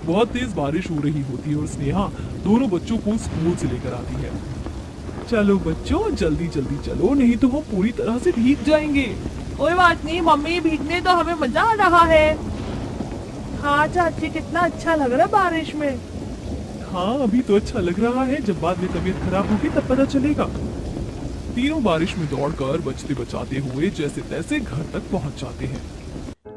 बहुत तेज बारिश हो रही होती है और स्नेहा दोनों बच्चों को स्कूल से लेकर आती है। चलो बच्चों जल्दी जल्दी चलो, नहीं तो हम पूरी तरह से भीग जाएंगे। कोई बात नहीं मम्मी, भीगने तो हमें मजा आ रहा है। हाँ चाची, कितना अच्छा लग रहा है बारिश में। हाँ अभी तो अच्छा लग रहा है, जब बाद में तबीयत खराब होगी तब पता चलेगा। तीनों बारिश में दौड़कर बचते बचाते हुए जैसे तैसे घर तक पहुंच जाते हैं।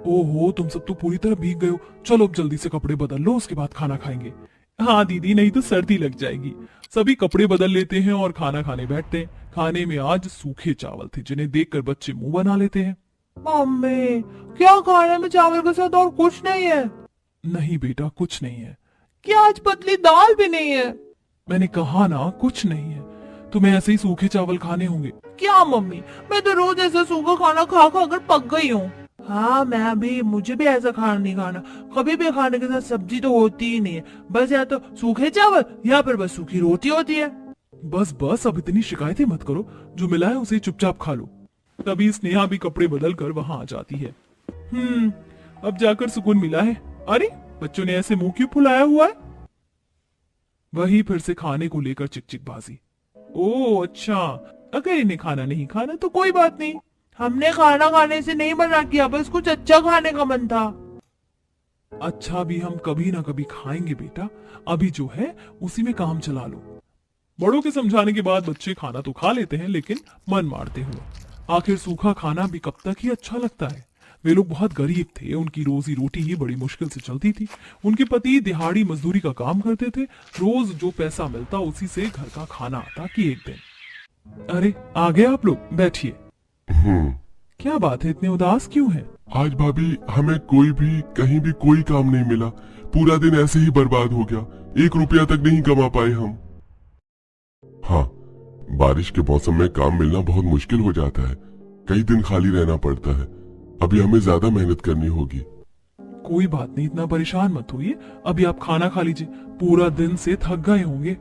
ओहो तुम सब तो पूरी तरह भीग गए हो, चलो अब जल्दी से कपड़े बदल लो, उसके बाद खाना खाएंगे। हाँ दीदी, नहीं तो सर्दी लग जाएगी। सभी कपड़े बदल लेते हैं और खाना खाने बैठते हैं। खाने में आज सूखे चावल थे, जिन्हें देखकर बच्चे मुंह बना लेते हैं। मम्मी, क्या खाने में चावल के साथ और कुछ नहीं है? नहीं बेटा कुछ नहीं है। क्या आज पतली दाल भी नहीं है? मैंने कहा ना कुछ नहीं है, तुम्हें ऐसे ही सूखे चावल खाने होंगे। क्या मम्मी, मैं तो रोज ऐसा सूखा खाना खा खा कर पक गई हूँ। हाँ मैं भी, मुझे भी ऐसा खाना नहीं खाना। कभी भी खाने के साथ सब्जी तो होती ही नहीं है, बस या तो सूखे चावल या फिर बस सूखी रोटी होती है। बस बस अब इतनी शिकायतें मत करो, जो मिला है उसे चुपचाप खा लो। तभी स्नेहा भी कपड़े बदल कर वहां आ जाती है। अब जाकर सुकून मिला है। अरे बच्चों ने ऐसे मुंह क्यों फुलाया हुआ है? वही फिर से खाने को लेकर चिकचिकबाजी। ओ अच्छा, अगर इन्हें खाना नहीं खाना तो कोई बात नहीं। हमने खाना खाने से नहीं मना किया, बस कुछ अच्छा खाने का मन था। अच्छा भी हम कभी ना कभी खाएंगे बेटा, अभी जो है उसी में काम चला लो। बड़ों के समझाने के बाद बच्चे खाना तो खा लेते हैं, लेकिन मन मारते हुए। आखिर सूखा खाना भी कब तक ही अच्छा लगता है। वे लोग बहुत गरीब थे, उनकी रोजी रोटी ही बड़ी मुश्किल से चलती थी। उनके पति दिहाड़ी मजदूरी का काम करते थे, रोज जो पैसा मिलता उसी से घर का खाना आता कि एक दिन। अरे आ गए आप लोग, बैठिए। क्या बात है, इतने उदास क्यों हैं? आज भाभी हमें कोई भी कहीं भी कोई काम नहीं मिला, पूरा दिन ऐसे ही बर्बाद हो गया, 1 रुपया तक नहीं कमा पाए हम। हाँ, बारिश के मौसम में काम मिलना बहुत मुश्किल हो जाता है, कई दिन खाली रहना पड़ता है। अभी हमें ज्यादा मेहनत करनी होगी। कोई बात नहीं, इतना परेशान मत होइए, अभी आप खाना खा लीजिए, पूरा दिन से थक गए होंगे।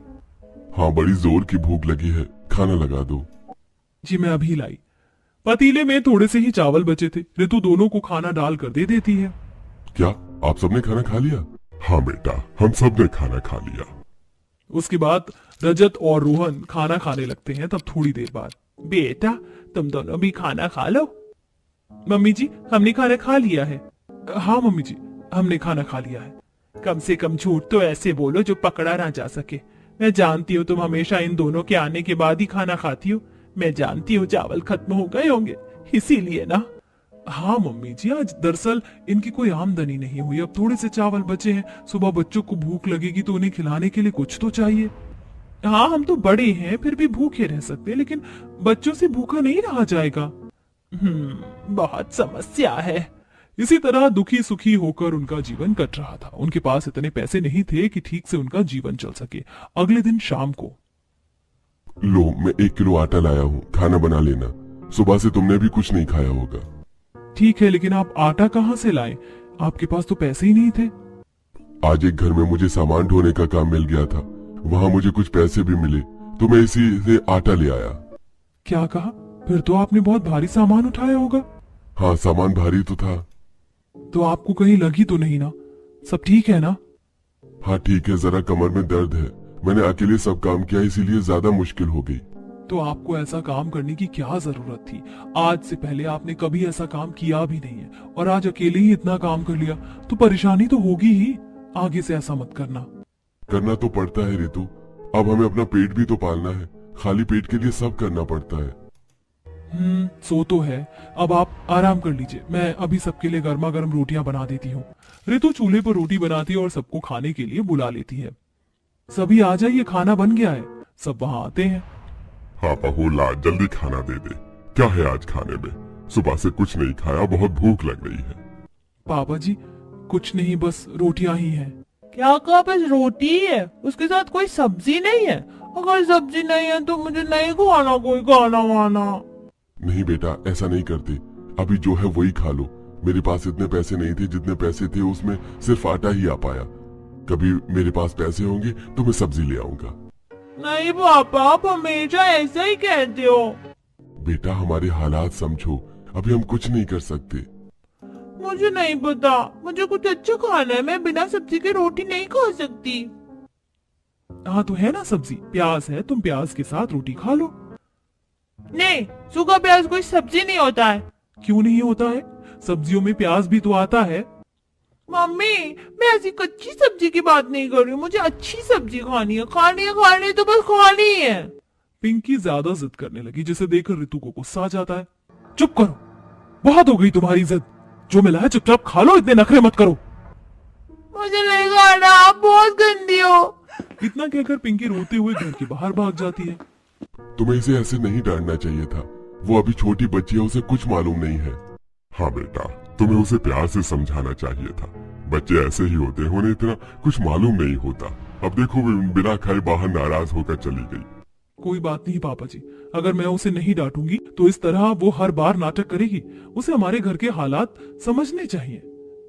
हाँ बड़ी जोर की भूख लगी है, खाना लगा दो। जी मैं अभी लाई। पतीले में थोड़े से ही चावल बचे थे, ऋतु दोनों को खाना डाल कर दे देती है। क्या आप सबने खाना खा लिया? हाँ बेटा, हम सब ने खाना खा लिया। उसके बाद रजत और रोहन खाना खाने लगते हैं। तब थोड़ी देर बाद, बेटा तुम दोनों भी खाना खा लो। मम्मी जी हमने खाना खा लिया है। हाँ मम्मी जी हमने खाना खा लिया है। कम से कम झूठ तो ऐसे बोलो जो पकड़ा ना जा सके। मैं जानती हूँ तुम हमेशा इन दोनों के आने के बाद ही खाना खाती हो। मैं जानती हूँ चावल खत्म हो गए होंगे, इसीलिए ना। हाँ मम्मी जी, आज दरअसल इनकी कोई आमदनी नहीं हुई, अब थोड़े से चावल बचे हैं। सुबह बच्चों को भूख लगेगी तो उन्हें खिलाने के लिए कुछ तो चाहिए। हाँ हम तो बड़े हैं, फिर भी भूखे रह सकते हैं, लेकिन बच्चों से भूखा नहीं रहा जाएगा। बहुत समस्या है। इसी तरह दुखी सुखी होकर उनका जीवन कट रहा था। उनके पास इतने पैसे नहीं थे कि ठीक से उनका जीवन चल सके। अगले दिन शाम को, लो मैं 1 किलो आटा लाया हूँ, खाना बना लेना, सुबह से तुमने भी कुछ नहीं खाया होगा। ठीक है, लेकिन आप आटा कहाँ से लाए? आपके पास तो पैसे ही नहीं थे। आज एक घर में मुझे सामान ढोने का काम मिल गया था, वहाँ मुझे कुछ पैसे भी मिले, तो मैं इसी से आटा ले आया। क्या कहा? फिर तो आपने बहुत भारी सामान उठाया होगा। हाँ सामान भारी तो था। तो आपको कहीं लगी तो नहीं ना? सब ठीक है ना? हाँ ठीक है, जरा कमर में दर्द है, मैंने अकेले सब काम किया इसीलिए ज्यादा मुश्किल हो गई। तो आपको ऐसा काम करने की क्या जरूरत थी? आज से पहले आपने कभी ऐसा काम किया भी नहीं है, और आज अकेले ही इतना काम कर लिया तो परेशानी तो होगी ही। आगे से ऐसा मत करना। करना तो पड़ता है रितु, अब हमें अपना पेट भी तो पालना है, खाली पेट के लिए सब करना पड़ता है। सो तो है। अब आप आराम कर लीजिए, मैं अभी सबके लिए गर्मा गर्म रोटियां बना देती हूँ। ऋतु चूल्हे पर रोटी बनाती है और सबको खाने के लिए बुला लेती है। सभी आ जाइए, खाना बन गया है। सब वहाँ आते हैं। हाँ बहू ला, जल्दी खाना दे दे। क्या है आज खाने में? सुबह से कुछ नहीं खाया, बहुत भूख लग रही है। पापा जी कुछ नहीं, बस रोटियां ही हैं। क्या कहा? बस रोटी ही है, उसके साथ कोई सब्जी नहीं है? अगर सब्जी नहीं है तो मुझे नहीं खाना कोई खाना वाना। नहीं बेटा, ऐसा नहीं करते, अभी जो है वही खा लो। मेरे पास इतने पैसे नहीं थे, जितने पैसे थे उसमें सिर्फ आटा ही आ पाया। कभी मेरे पास पैसे होंगे तो मैं सब्जी ले आऊंगा। नहीं पापा, आप हमेशा ऐसा ही कहते हो। बेटा हमारे हालात समझो, अभी हम कुछ नहीं कर सकते। मुझे नहीं पता, मुझे कुछ अच्छा खाना है, मैं बिना सब्जी के रोटी नहीं खा सकती। हाँ तो है ना सब्जी, प्याज है, तुम प्याज के साथ रोटी खा लो। नहीं, सूखा प्याज कोई सब्जी नहीं होता है। क्यों नहीं होता है? सब्जियों में प्याज भी तो आता है। मम्मी, मैं ऐसी कच्ची सब्जी की बात नहीं कर रही हूँ, मुझे अच्छी सब्जी खानी है, खानी है तो बस खानी है। पिंकी ज्यादा जिद करने लगी, जिसे देखकर रितु को गुस्सा आ जाता है। चुप करो, बहुत हो गई तुम्हारी जिद। जो मिला है चुपचाप खा लो, इतने नखरे मत करो। मुझे नहीं खाना, आप बहुत गंदी हो। इतना कहकर पिंकी रोते हुए घर के बाहर भाग जाती है। तुम्हें इसे ऐसे नहीं डांटना चाहिए था। वो अभी छोटी बच्ची है, उसे कुछ मालूम नहीं है। हाँ बेटा, तुम्हें उसे प्यार से समझाना चाहिए था। बच्चे ऐसे ही होते हैं, उन्हें इतना कुछ मालूम नहीं होता। अब देखो बिना खाए बाहर नाराज होकर चली गई। कोई बात नहीं पापा जी, अगर मैं उसे नहीं डांटूंगी तो इस तरह वो हर बार नाटक करेगी। उसे हमारे घर के हालात समझने चाहिए।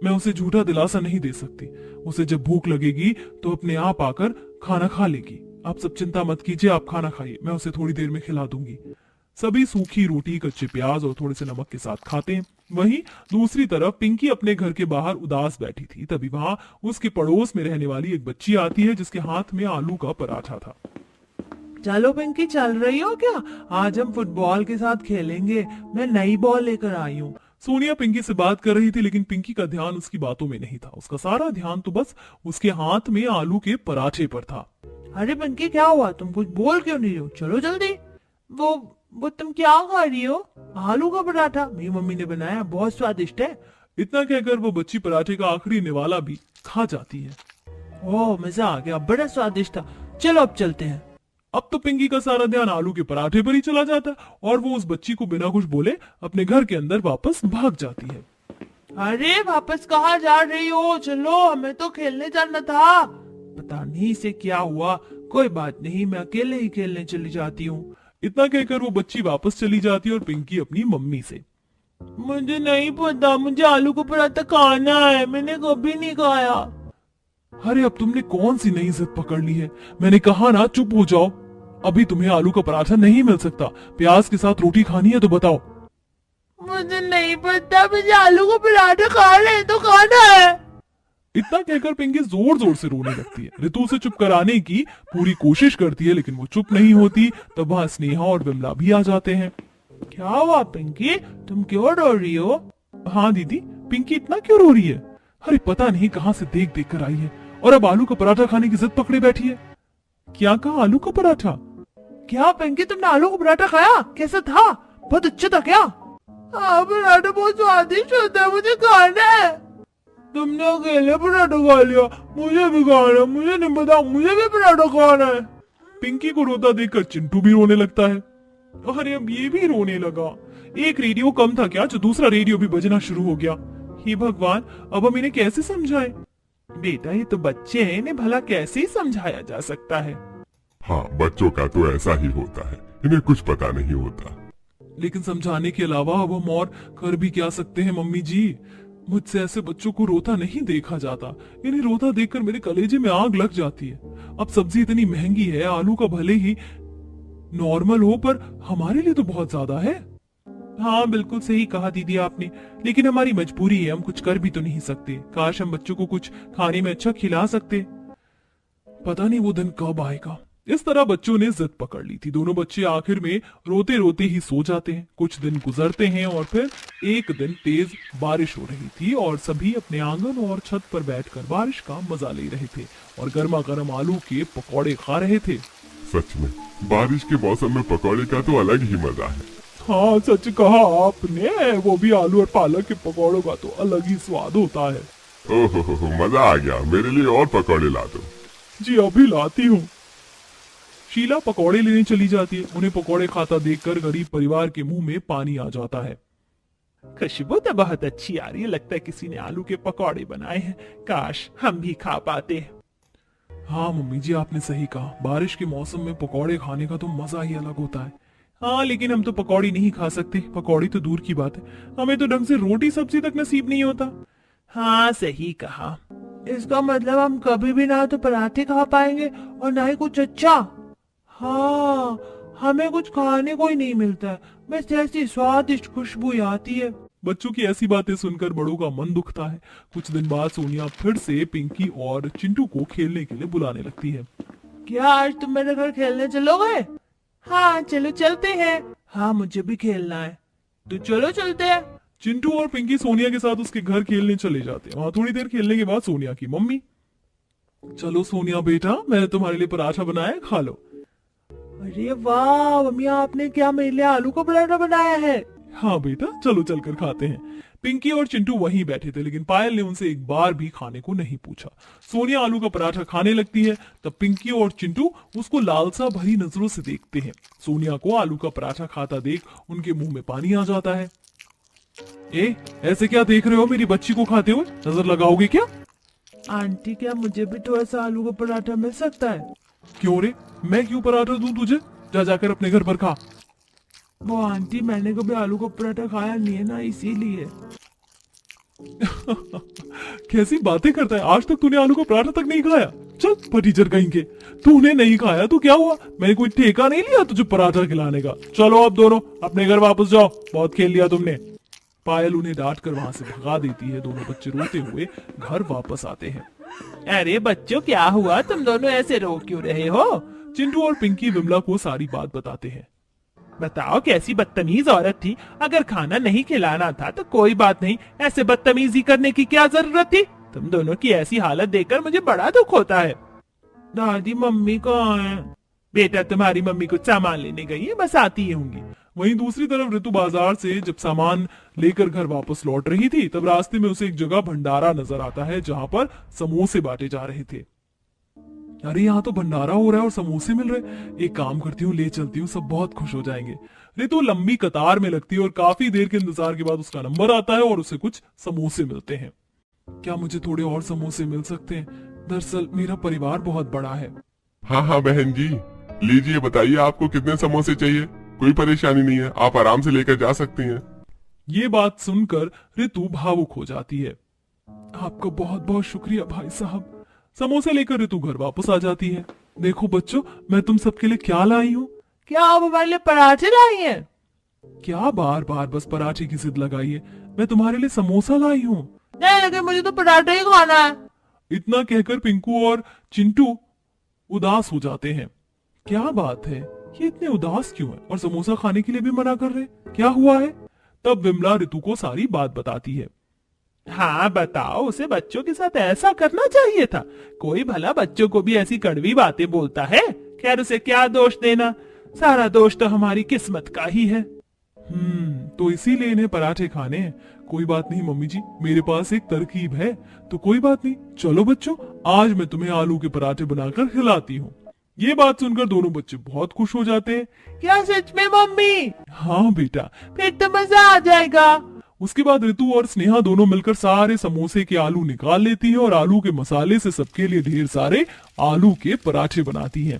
मैं उसे झूठा दिलासा नहीं दे सकती। उसे जब भूख लगेगी तो अपने आप आकर खाना खा लेगी। आप सब चिंता मत कीजिए, आप खाना खाइए, मैं उसे थोड़ी देर में खिला दूंगी। सभी सूखी रोटी, कच्चे प्याज और थोड़े से नमक के साथ खाते हैं। वहीं दूसरी तरफ पिंकी अपने घर के बाहर उदास बैठी थी। तभी वहां उसके पड़ोस में रहने वाली एक बच्ची आती है, जिसके हाथ में आलू का पराठा था। चलो पिंकी, चल रही हो क्या? आज हम फुटबॉल के साथ खेलेंगे, मैं नई बॉल लेकर आई हूँ। सोनिया पिंकी से बात कर रही थी, लेकिन पिंकी का ध्यान उसकी बातों में नहीं था। उसका सारा ध्यान तो बस उसके हाथ में आलू के पराठे पर था। अरे पिंकी, क्या हुआ? तुम कुछ बोल क्यों नहीं रही हो? चलो जल्दी। वो तुम क्या खा रही हो? आलू का पराठा मेरी मम्मी ने बनाया, बहुत स्वादिष्ट है। इतना कहकर वो बच्ची पराठे का आखिरी निवाला भी खा जाती है। ओह, मजा आ गया, बड़ा स्वादिष्ट था। चलो अब चलते हैं। अब तो पिंकी का सारा ध्यान आलू के पराठे पर ही चला जाता है और वो उस बच्ची को बिना कुछ बोले अपने घर के अंदर वापस भाग जाती है। अरे वापस कहाँ जा रही हो? चलो, हमें तो खेलने जाना था। पता नहीं इसे क्या हुआ। कोई बात नहीं, मैं अकेले ही खेलने चली जाती हूँ। इतना कहकर वो बच्ची वापस चली जाती है और पिंकी अपनी मम्मी से, मुझे नहीं पता, मुझे आलू का पराठा खाना है, मैंने कभी नहीं खाया। अरे अब तुमने कौन सी नई जिद पकड़ ली है? मैंने कहा ना चुप हो जाओ। अभी तुम्हें आलू का पराठा नहीं मिल सकता। प्याज के साथ रोटी खानी है तो बताओ। मुझे नहीं पता, मुझे आलू का पराठा खाना है तो खाना है। इतना कहकर पिंकी जोर जोर से रोने लगती है। रितु उसे चुप कराने की पूरी कोशिश करती है, लेकिन वो चुप नहीं होती। तब वहां स्नेहा और विमला भी आ जाते हैं। क्या हुआ पिंकी, तुम क्यों रो रही हो? हाँ दीदी, पिंकी इतना क्यों रो रही है? अरे पता नहीं कहां से देख देख कर आई है और अब आलू का पराठा खाने की जिद पकड़े बैठी है। क्या कहा? आलू का पराठा? क्या पिंकी, तुमने आलू का पराठा खाया? कैसा था? बहुत अच्छा था क्या? हाँ, पराठा बहुत स्वादिष्ट होता है, मुझे खाना है। तुमने अकेले पराठा खा लिया, मुझे भी खाना है। मुझे नहीं पता, मुझे भी पराठा खाना है। पिंकी को रोता देखकर चिंटू भी रोने लगता है। अरे अब ये भी रोने लगा। एक रेडियो कम था क्या, जो दूसरा रेडियो भी बजना शुरू हो गया। हे भगवान, अब हम इन्हें कैसे समझाएं? बेटा, ये तो बच्चे हैं, इन्हें भला कैसे समझाया जा सकता है? हाँ, बच्चों का तो ऐसा ही होता है, इन्हें कुछ पता नहीं होता। लेकिन समझाने के अलावा अब हम और कर भी क्या सकते हैं मम्मी जी? मुझसे ऐसे बच्चों को रोता नहीं देखा जाता। इन्हें रोता देखकर मेरे कलेजे में आग लग जाती है। अब सब्जी इतनी महंगी है, आलू का भले ही नॉर्मल हो पर हमारे लिए तो बहुत ज्यादा है। हाँ बिल्कुल सही कहा दीदी आपने, लेकिन हमारी मजबूरी है, हम कुछ कर भी तो नहीं सकते। काश हम बच्चों को कुछ खाने में अच्छा खिला सकते। पता नहीं वो दिन कब आएगा। इस तरह बच्चों ने जिद पकड़ ली थी। दोनों बच्चे आखिर में रोते रोते ही सो जाते हैं। कुछ दिन गुजरते हैं और फिर एक दिन तेज बारिश हो रही थी और सभी अपने आंगन और छत पर बैठकर बारिश का मजा ले रहे थे और गर्मा गर्म आलू के पकौड़े खा रहे थे। सच में बारिश के मौसम में पकौड़े का तो अलग ही मजा है। हाँ सच कहा आपने, वो भी आलू और पालक के पकौड़ों का तो अलग ही स्वाद होता है। ओहो, मजा आ गया। मेरे लिए और पकौड़े ला दो। जी अभी लाती हूँ। शीला पकौड़े लेने चली जाती है। उन्हें पकौड़े खाता देखकर गरीब परिवार के मुंह में पानी आ जाता है। खुशबू तो बहुत अच्छी आ रही है, लगता है किसी ने आलू के पकौड़े बनाए हैं। काश हम भी खा पाते। हाँ मम्मी जी, आपने सही कहा, बारिश के मौसम में पकौड़े खाने का तो मजा ही अलग होता है। हाँ लेकिन हम तो पकौड़ी नहीं खा सकते। पकौड़ी तो दूर की बात है, हमें तो ढंग से रोटी सब्जी तक नसीब नहीं होता। हाँ सही कहा। इसका मतलब हम कभी भी ना तो पराठे खा पाएंगे और ना ही कुछ अच्छा। हाँ, हमें कुछ खाने को ही नहीं मिलता है, बस ऐसी स्वादिष्ट खुशबू आती है। बच्चों की ऐसी बातें सुनकर बड़ों का मन दुखता है। कुछ दिन बाद सोनिया फिर से पिंकी और चिंटू को खेलने के लिए बुलाने लगती है। क्या आज तुम मेरे घर खेलने चलोगे? हाँ चलो चलते हैं। हाँ मुझे भी खेलना है। तो चलो चलते हैं। चिंटू और पिंकी सोनिया के साथ उसके घर खेलने चले जाते हैं। वहां थोड़ी देर खेलने के बाद सोनिया की मम्मी, चलो सोनिया बेटा, मैंने तुम्हारे लिए पराठा बनाया है, खा लो। अरे वाह मम्मी, आपने क्या मेरे लिए आलू का पराठा बनाया है? हाँ बेटा, चलो चलकर खाते हैं। पिंकी और चिंटू वहीं बैठे थे, लेकिन पायल ने उनसे एक बार भी खाने को नहीं पूछा। सोनिया आलू का पराठा खाने लगती है, तब पिंकी और चिंटू उसको लालसा भरी नजरों से देखते हैं। सोनिया को आलू का पराठा खाता देख उनके मुंह में पानी आ जाता है। ऐसे क्या देख रहे हो मेरी बच्ची को खाते हुए? नजर लगाओगे क्या? आंटी क्या मुझे भी थोड़ा सा आलू का पराठा मिल सकता है? क्यों रे, मैं क्यों पराठा दूं तुझे? जा जाकर अपने घर पर खा। वो आंटी मैंने कभी आलू का पराठा खाया नहीं है ना, इसीलिए। कैसी बातें करता है, आज तक तूने आलू का पराठा तक नहीं खाया? चल फटीचर कहीं के, तूने नहीं खाया तो क्या हुआ? मैंने कोई ठेका नहीं लिया तुझे पराठा खिलाने का। चलो अब दोनों अपने घर वापस जाओ, बहुत खेल लिया तुमने। पायल उन्हें डांट कर वहां से भगा देती है। दोनों बच्चे रोते हुए घर वापस आते हैं। अरे बच्चों क्या हुआ, तुम दोनों ऐसे रो क्यों रहे हो? चिंटू और पिंकी विमला को सारी बात बताते हैं। बताओ कैसी बदतमीज औरत थी, अगर खाना नहीं खिलाना था तो कोई बात नहीं, ऐसे बदतमीजी करने की क्या जरूरत थी? तुम दोनों की ऐसी हालत देखकर मुझे बड़ा दुख होता है। दादी मम्मी कहाँ है? बेटा तुम्हारी मम्मी कुछ सामान लेने गई है, बस आती ही होंगी। वहीं दूसरी तरफ ऋतु बाजार से जब सामान लेकर घर वापस लौट रही थी, तब रास्ते में उसे एक जगह भंडारा नजर आता है जहां पर समोसे बांटे जा रहे थे। अरे यहाँ तो भंडारा हो रहा है और समोसे मिल रहे। एक काम करती हूँ, ले चलती हूँ, सब बहुत खुश हो जाएंगे। ऋतु लंबी कतार में लगती है और काफी देर के इंतजार के बाद उसका नंबर आता है और उसे कुछ समोसे मिलते हैं। क्या मुझे थोड़े और समोसे मिल सकते हैं? दरअसल मेरा परिवार बहुत बड़ा है। हाँ हाँ बहन जी, लीजिए, बताइए आपको कितने समोसे चाहिए? कोई परेशानी नहीं है, आप आराम से लेकर जा सकती हैं। ये बात सुनकर ऋतु भावुक हो जाती है। आपका बहुत बहुत शुक्रिया भाई साहब। समोसे लेकर ऋतु घर वापस आ जाती है। देखो बच्चों, मैं तुम सबके लिए क्या लाई हूँ। क्या आप हमारे लिए पराठे लाई हैं? क्या बार बार बस पराठे की जिद लगाई है? मैं तुम्हारे लिए समोसा लाई हूँ। नहीं लगे, मुझे तो पराठा ही खाना है। इतना कहकर पिंकू और चिंटू उदास हो जाते हैं। क्या बात है, ये इतने उदास क्यों है और समोसा खाने के लिए भी मना कर रहे? क्या हुआ है? तब विमला ऋतु को सारी बात बताती है। हाँ बताओ, उसे बच्चों के साथ ऐसा करना चाहिए था। कोई भला बच्चों को भी ऐसी कड़वी बातें बोलता है? खैर उसे क्या दोष देना, सारा दोष तो हमारी किस्मत का ही है। तो इसीलिए इन्हें पराठे खाने हैं। कोई बात नहीं मम्मी जी, मेरे पास एक तरकीब है। तो कोई बात नहीं, चलो बच्चों, आज मैं तुम्हें आलू के पराठे बनाकर खिलाती हूँ। ये बात सुनकर दोनों बच्चे बहुत खुश हो जाते हैं। क्या सच में मम्मी? हाँ बेटा। फिर तो मजा आ जाएगा। उसके बाद ऋतु और स्नेहा दोनों मिलकर सारे समोसे के आलू निकाल लेती हैं और आलू के मसाले से सबके लिए ढेर सारे आलू के पराठे बनाती हैं।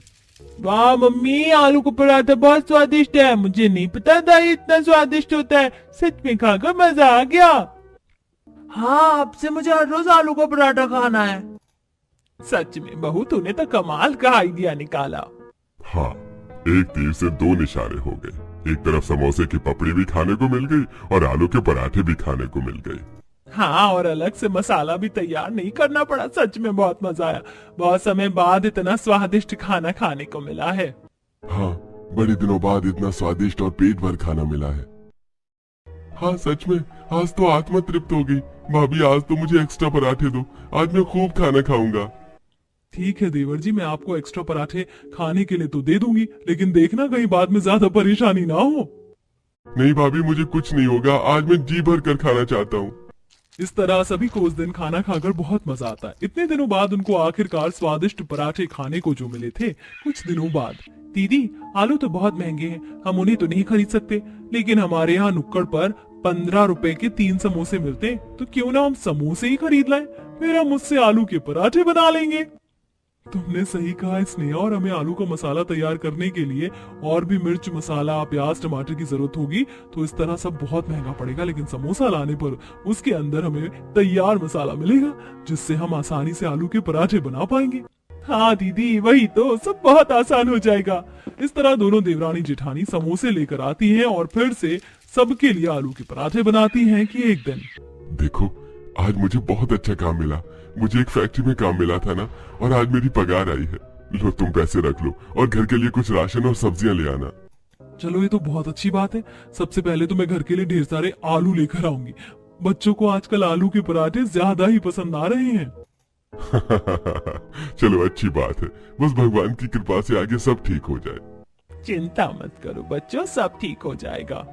वाह मम्मी, आलू का पराठा बहुत स्वादिष्ट है। मुझे नहीं पता था ये इतना स्वादिष्ट होता है। सच में खाकर मजा आ गया। हाँ, अब से मुझे हर रोज आलू का पराठा खाना है। सच में बहू, तूने तो कमाल का आइडिया निकाला। हाँ, एक तीर से दो निशाने हो गए। एक तरफ समोसे की पपड़ी भी खाने को मिल गई और आलू के पराठे भी खाने को मिल गए। हाँ, और अलग से मसाला भी तैयार नहीं करना पड़ा। सच में बहुत मजा आया। बहुत समय बाद इतना स्वादिष्ट खाना खाने को मिला है। हाँ, बड़े दिनों बाद इतना स्वादिष्ट और पेट भर खाना मिला है। हाँ सच में, आज तो आत्मा तृप्त हो गई। भाभी, आज तो मुझे एक्स्ट्रा पराठे दो, आज मैं खूब खाना खाऊंगा। ठीक है देवर जी, मैं आपको एक्स्ट्रा पराठे खाने के लिए तो दे दूंगी, लेकिन देखना कहीं बाद में ज्यादा परेशानी ना हो। नहीं भाभी, मुझे कुछ नहीं होगा, आज मैं जी भर कर खाना चाहता हूँ। इस तरह सभी को उस दिन खाना खाकर बहुत मजा आता है। इतने दिनों बाद उनको आखिरकार स्वादिष्ट पराठे खाने को जो मिले थे। कुछ दिनों बाद, दीदी आलू तो बहुत महंगे हैं, हम उन्हें तो नहीं खरीद सकते, लेकिन हमारे यहाँ नुक्कड़ पर 15 रुपए के 3 समोसे मिलते, तो क्यों ना हम समोसे ही खरीद लाएं, फिर हम उससे आलू के पराठे बना लेंगे। तुमने सही कहा स्नेहा, और हमें आलू का मसाला तैयार करने के लिए और भी मिर्च मसाला, प्याज, टमाटर की जरूरत होगी, तो इस तरह सब बहुत महंगा पड़ेगा। लेकिन समोसा लाने पर उसके अंदर हमें तैयार मसाला मिलेगा, जिससे हम आसानी से आलू के पराठे बना पाएंगे। हाँ दीदी, वही तो, सब बहुत आसान हो जाएगा। इस तरह दोनों देवरानी जेठानी समोसे लेकर आती हैं और फिर से सबके लिए आलू के पराठे बनाती हैं कि एक दिन। देखो, आज मुझे बहुत अच्छा काम मिला। मुझे एक फैक्ट्री में काम मिला था ना, और आज मेरी पगार आई है। लो, तुम पैसे रख लो और घर के लिए कुछ राशन और सब्जियां ले आना। चलो, ये तो बहुत अच्छी बात है। सबसे पहले तो मैं घर के लिए ढेर सारे आलू लेकर आऊंगी। बच्चों को आजकल आलू के पराठे ज्यादा ही पसंद आ रहे हैं। चलो, अच्छी बात है। बस भगवान की कृपा से आगे सब ठीक हो जाए। चिंता मत करो बच्चों, सब ठीक हो जाएगा।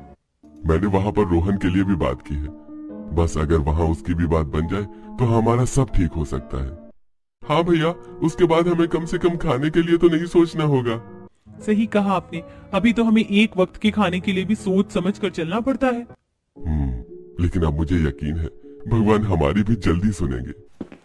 मैंने वहाँ पर रोहन के लिए भी बात की है। बस अगर वहाँ उसकी भी बात बन जाए तो हमारा सब ठीक हो सकता है। हाँ भैया, उसके बाद हमें कम से कम खाने के लिए तो नहीं सोचना होगा। सही कहा आपने। अभी तो हमें एक वक्त के खाने के लिए भी सोच समझ कर चलना पड़ता है। लेकिन अब मुझे यकीन है भगवान हमारी भी जल्दी सुनेंगे।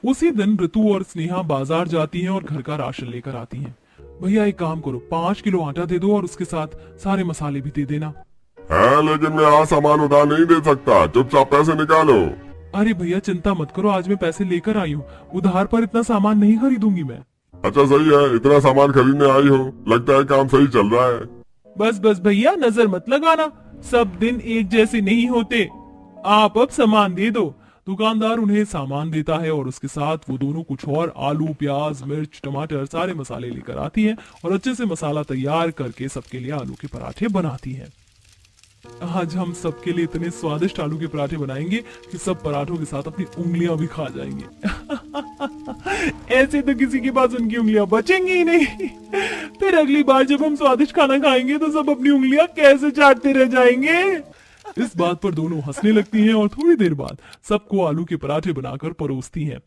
उसी दिन ऋतु और स्नेहा बाजार जाती हैं और घर का राशन लेकर आती हैं। भैया एक काम करो, 5 किलो आटा दे दो और उसके साथ सारे मसाले भी दे देना। है, लेकिन मैं आज सामान उधार नहीं दे सकता। चुपचाप पैसे निकालो। अरे भैया चिंता मत करो, आज मैं पैसे लेकर आई हूँ। उधार पर इतना सामान नहीं खरीदूंगी मैं। अच्छा सही है, इतना सामान खरीदने आई हो, लगता है काम सही चल रहा है। बस बस भैया, नजर मत लगाना। सब दिन एक जैसे नहीं होते। आप अब सामान दे दो। दुकानदार उन्हें सामान देता है और उसके साथ वो दोनों कुछ और आलू, प्याज, मिर्च, टमाटर, सारे मसाले लेकर आती हैं और अच्छे से मसाला तैयार करके सबके लिए आलू के पराठे बनाती हैं। आज हम सबके लिए इतने स्वादिष्ट आलू के पराठे बनाएंगे कि सब पराठों के साथ अपनी उंगलियां भी खा जाएंगे। ऐसे तो किसी के पास उनकी उंगलियां बचेंगी ही नहीं। फिर अगली बार जब हम स्वादिष्ट खाना खाएंगे तो सब अपनी उंगलियां कैसे चाटते रह जाएंगे। इस बात पर दोनों हंसने लगती हैं और थोड़ी देर बाद सबको आलू के पराठे बनाकर परोसती हैं।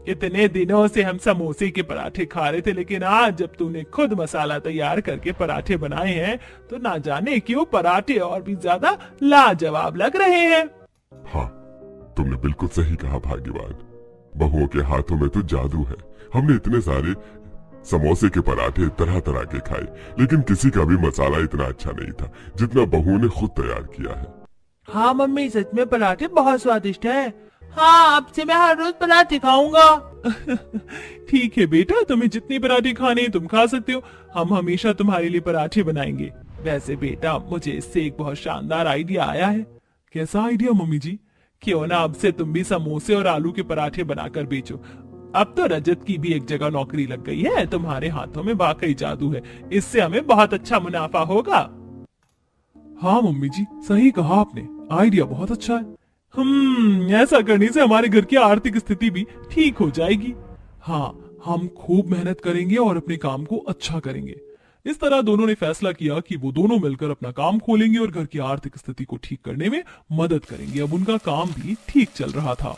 इतने दिनों से हम समोसे के पराठे खा रहे थे, लेकिन आज जब तूने खुद मसाला तैयार करके पराठे बनाए हैं तो ना जाने क्यों पराठे और भी ज्यादा लाजवाब लग रहे हैं। हाँ, तुमने बिल्कुल सही कहा भाग्यवान। बहुओं के हाथों में तो जादू है। हमने इतने सारे समोसे के पराठे तरह तरह के खाए, लेकिन किसी का भी मसाला इतना अच्छा नहीं था जितना बहू ने खुद तैयार किया है। हाँ मम्मी, सच में पराठे बहुत स्वादिष्ट है। हाँ, अब से मैं हर रोज पराठे खाऊंगा। ठीक है बेटा, तुम्हें जितने पराठे खाने तुम खा सकते हो। हम हमेशा तुम्हारे लिए पराठे बनाएंगे। वैसे बेटा, मुझे इससे एक बहुत शानदार आइडिया आया है। कैसा आइडिया मम्मी जी? क्यों ना अब से तुम भी समोसे और आलू के पराठे बनाकर बेचो। अब तो रजत की भी एक जगह नौकरी लग गई है। तुम्हारे हाथों में वाकई जादू है। इससे हमें बहुत अच्छा मुनाफा होगा। हाँ मम्मी जी, सही कहा आपने। आइडिया बहुत अच्छा है। ऐसा करने से हमारे घर की आर्थिक स्थिति भी ठीक हो जाएगी। हाँ, हम खूब मेहनत करेंगे और अपने काम को अच्छा करेंगे। इस तरह दोनों ने फैसला किया कि वो दोनों मिलकर अपना काम खोलेंगे और घर की आर्थिक स्थिति को ठीक करने में मदद करेंगे। अब उनका काम भी ठीक चल रहा था।